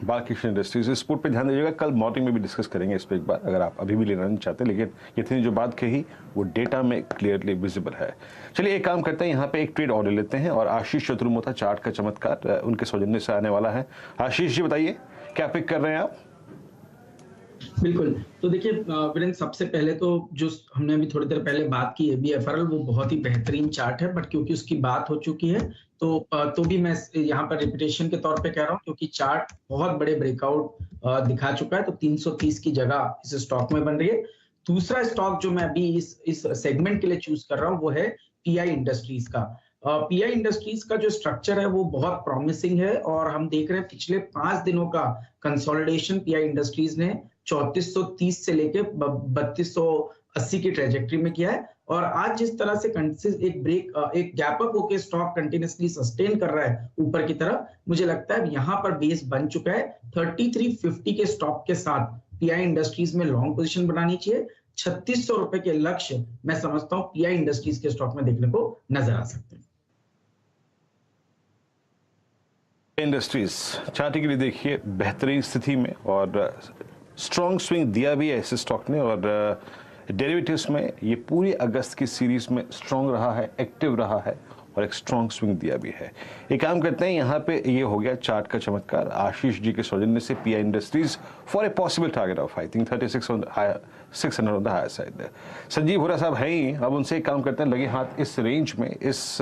Balkrishna industries sport पे ध्यान दीजिएगा, कल मॉर्निंग में भी डिस्कस करेंगे इस पर एक बार, अगर आप अभी भी लेना नहीं चाहते, लेकिन ये थी जो बात कही वो डेटा में क्लियरली विजिबल है। चलिए एक काम करते हैं, यहाँ पे एक ट्रेड ऑर्डर लेते हैं और आशीष चतुर्मोता चार्ट का चमत्कार उनके सौजन्य से आने वाला है। आशीष जी बताइए क्या पिक कर रहे हैं आप? बिल्कुल, तो देखिए वीरेंद्र, सबसे पहले तो जो हमने अभी थोड़ी देर पहले बात की एबीएफआरएल, वो बहुत ही बेहतरीन चार्ट है, बट क्योंकि उसकी बात हो चुकी है तो भी मैं यहाँ पर रिपीटेशन के तौर पे कह रहा हूँ, क्योंकि चार्ट बहुत बड़े ब्रेकआउट दिखा चुका है। तो 330 की जगह इस स्टॉक में बन रही है। दूसरा स्टॉक जो मैं अभी इस सेगमेंट के लिए चूज कर रहा हूँ वो है पीआई इंडस्ट्रीज का। पीआई इंडस्ट्रीज का जो स्ट्रक्चर है वो बहुत प्रॉमिसिंग है और हम देख रहे हैं पिछले 5 दिनों का कंसोलिडेशन पीआई इंडस्ट्रीज ने 3430 से लेके 3280 की ट्रेजेक्टरी में किया है। और आज जिस तरह से एक गैप अप होके स्टॉक कंटिन्यूअसली सस्टेन कर रहा है ऊपर की तरफ, मुझे लगता है यहाँ पर बेस बन चुका है। 3350 के स्टॉक के साथ पीआई इंडस्ट्रीज में लॉन्ग पोजीशन बनानी चाहिए। 3600 रुपए के लक्ष्य मैं समझता हूँ पीआई इंडस्ट्रीज के स्टॉक में देखने को नजर आ सकते हैं। इंडस्ट्रीज चार्ट के लिए देखिए बेहतरीन स्थिति में और स्ट्रॉन्ग स्विंग दिया भी है इस स्टॉक ने, और डेरिवेटिव्स में ये पूरी अगस्त की सीरीज में स्ट्रॉन्ग रहा है, एक्टिव रहा है और एक स्ट्रॉन्ग स्विंग दिया भी है। एक काम करते हैं, यहाँ पे ये हो गया चार्ट का चमत्कार आशीष जी के सौजन्य से PI Industries for a possible target of I think 3600 on the higher side. Sanjeev Hora साहब हैं ही, अब उनसे एक काम करते हैं, लगे हाथ इस रेंज में, इस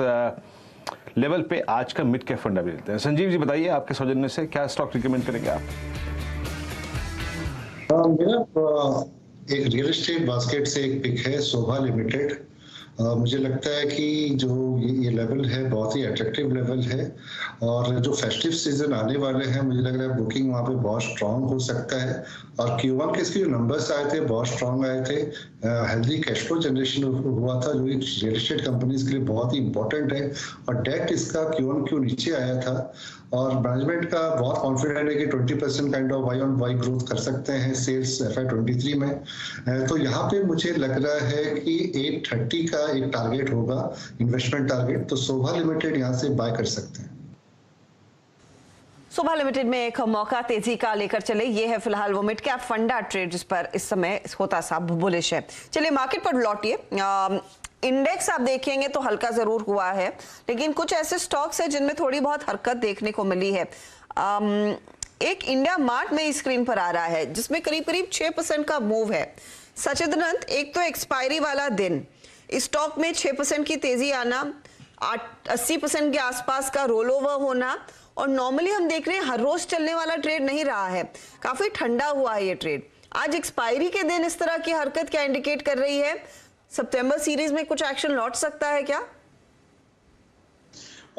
लेवल पे आज का मिड कैप फंडा भी लेते हैं। संजीव जी बताइए आपके सौजन्य से क्या स्टॉक रिकमेंड करेंगे आप? मेरा एक रियल एस्टेट बास्केट से एक पिक है शोभा लिमिटेड। मुझे लगता है कि जो ये लेवल है बहुत ही अट्रैक्टिव लेवल है और जो फेस्टिव सीजन आने वाले हैं मुझे लग रहा है बुकिंग वहाँ पे बहुत स्ट्रांग हो सकता है। और Q1 के इसके जो नंबर्स आए थे बहुत स्ट्रांग आए थे। हेल्दी कैश फ्लो जनरेशन हुआ था जो रियल एस्टेट कंपनीज के लिए बहुत ही इंपॉर्टेंट है। और डेट इसका Q1Q नीचे आया था और मैनेजमेंट का बहुत कॉन्फिडेंट है कि 20% kind of Y on Y growth कर सकते हैं सेल्स FY23 में। तो यहाँ पे मुझे लग रहा है कि 830 का एक टारगेट होगा, इन्वेस्टमेंट टारगेट। तो शोभा लिमिटेड यहाँ से बाय कर सकते हैं। शोभा लिमिटेड में एक मौका तेजी का लेकर चले, ये है फिलहाल वो मिड कैप फंडा ट्रेड जिस पर इस समय होता सा बुलिश है। चलिए मार्केट पर लौटिए। इंडेक्स आप देखेंगे तो हल्का जरूर हुआ है, लेकिन कुछ ऐसे स्टॉक्स हैं जिनमें थोड़ी बहुत हरकत देखने को मिली है। एक इंडिया मार्ट में स्क्रीन पर आ रहा है जिसमें करीब करीब 6% का मूव है। सचिदानंद, एक तो एक्सपायरी वाला दिन, स्टॉक में 6% की तेजी आना, 80% के आसपास का रोल ओवर होना, और नॉर्मली हम देख रहे हैं हर रोज चलने वाला ट्रेड नहीं रहा है, काफी ठंडा हुआ है ये ट्रेड। आज एक्सपायरी के दिन इस तरह की हरकत क्या इंडिकेट कर रही है? सितंबर सीरीज में कुछ एक्शन लौट सकता है क्या?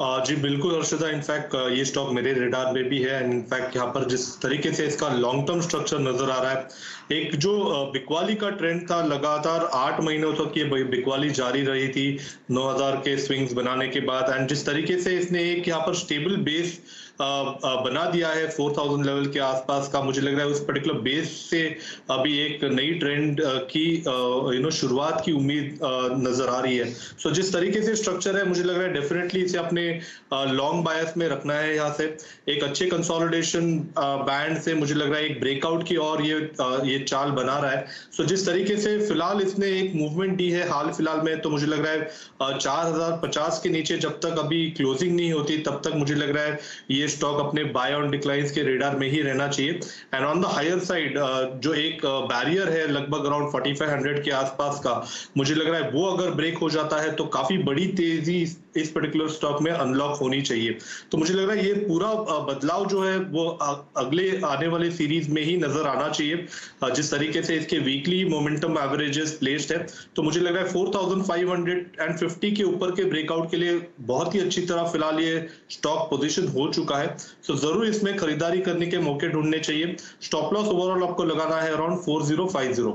जी बिल्कुल हर्षदा, इनफैक्ट ये स्टॉक मेरे रेडार में भी है। इनफैक्ट यहाँ पर जिस तरीके से इसका लॉन्ग टर्म स्ट्रक्चर नजर आ रहा है, एक जो बिकवाली का ट्रेंड था लगातार 8 महीनों तक ये बिकवाली जारी रही थी 9000 के स्विंग्स बनाने के बाद, एंड जिस तरीके से इसने एक यहाँ पर स्टेबल बेस बना दिया है 4000 लेवल के आसपास का, मुझे लग रहा है उस पर्टिकुलर बेस से अभी एक नई ट्रेंड की शुरुआत की उम्मीद नजर आ रही है। सो जिस तरीके से स्ट्रक्चर है मुझे लग रहा है डेफिनेटली इसे अपने लॉन्ग बायस में रखना है। यहाँ से एक अच्छे कंसोलिडेशन बैंड से मुझे लग रहा है एक ब्रेकआउट की और ये चाल बना रहा है। सो जिस तरीके से फिलहाल इसने एक मूवमेंट दी है हाल फिलहाल में, तो मुझे लग रहा है 4050 के नीचे जब तक अभी क्लोजिंग नहीं होती तब तक मुझे लग रहा है ये स्टॉक अपने बाय ऑन डिक्लाइंस के रेडार में ही रहना चाहिए। And on the higher side जो एक बैरियर है लगभग अराउंड 4500 के आसपास का, मुझे लग रहा है वो अगर ब्रेक हो जाता है तो काफी बड़ी तेजी इस पर्टिकुलर स्टॉक में अनलॉक होनी चाहिए। तो मुझे लग रहा है ये पूरा बदलाव जो है वो अगले आने वाले सीरीज में ही नजर आना चाहिए जिस तरीके से इसके वीकली मोमेंटम एवरेजेस प्लेस्ड है। तो मुझे लग रहा है 4550 के ऊपर के ब्रेकआउट के लिए बहुत ही अच्छी तरह फिलहाल ये स्टॉक पोजीशन हो चुका है। तो जरूर इसमें खरीदारी करने के मौके ढूंढने चाहिए। स्टॉप लॉस ओवरऑल आपको लगाना है अराउंड 4050।